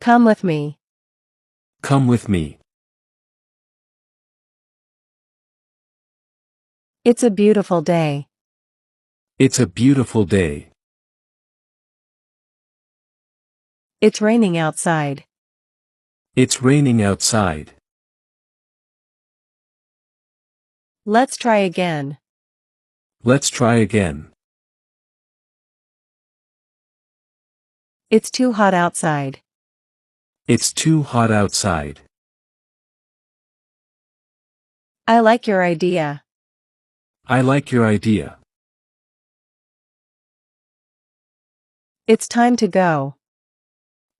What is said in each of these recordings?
Come with me. Come with me. It's a beautiful day. It's a beautiful day. It's raining outside. It's raining outside. Let's try again. Let's try again. It's too hot outside. It's too hot outside. I like your idea. I like your idea. It's time to go.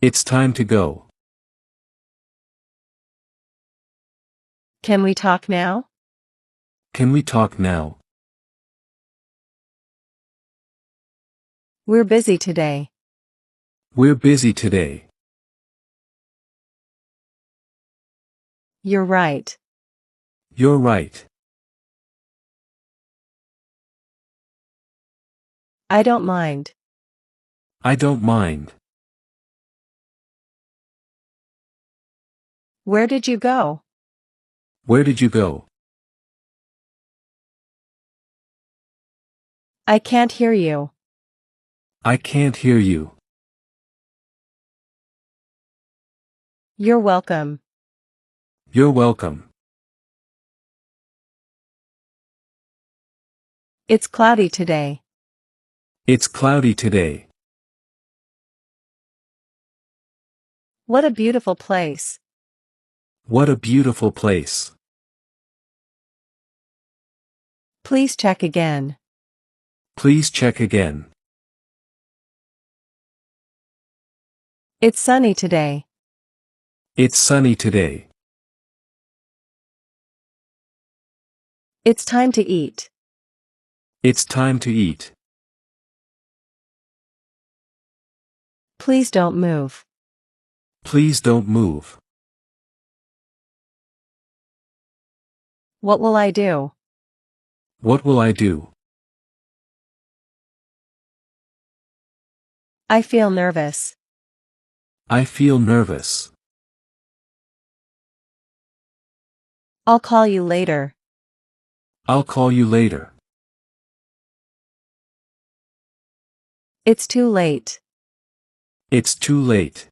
It's time to go. Can we talk now? Can we talk now? We're busy today. We're busy today. You're right. You're right. I don't mind. I don't mind. Where did you go? Where did you go? I can't hear you. I can't hear you. You're welcome. You're welcome. It's cloudy today. It's cloudy today. What a beautiful place. What a beautiful place. Please check again. Please check again. It's sunny today. It's sunny today. It's time to eat. It's time to eat. Please don't move. Please don't move. What will I do? What will I do? I feel nervous. I feel nervous. I'll call you later. I'll call you later. It's too late. It's too late.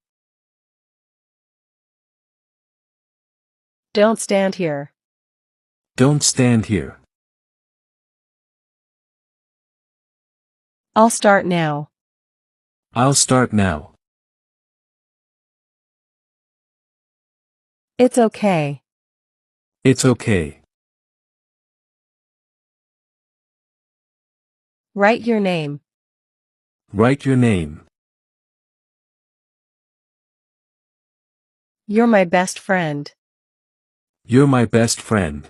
Don't stand here. Don't stand here. I'll start now. I'll start now. It's okay. It's okay. Write your name. Write your name. You're my best friend. You're my best friend.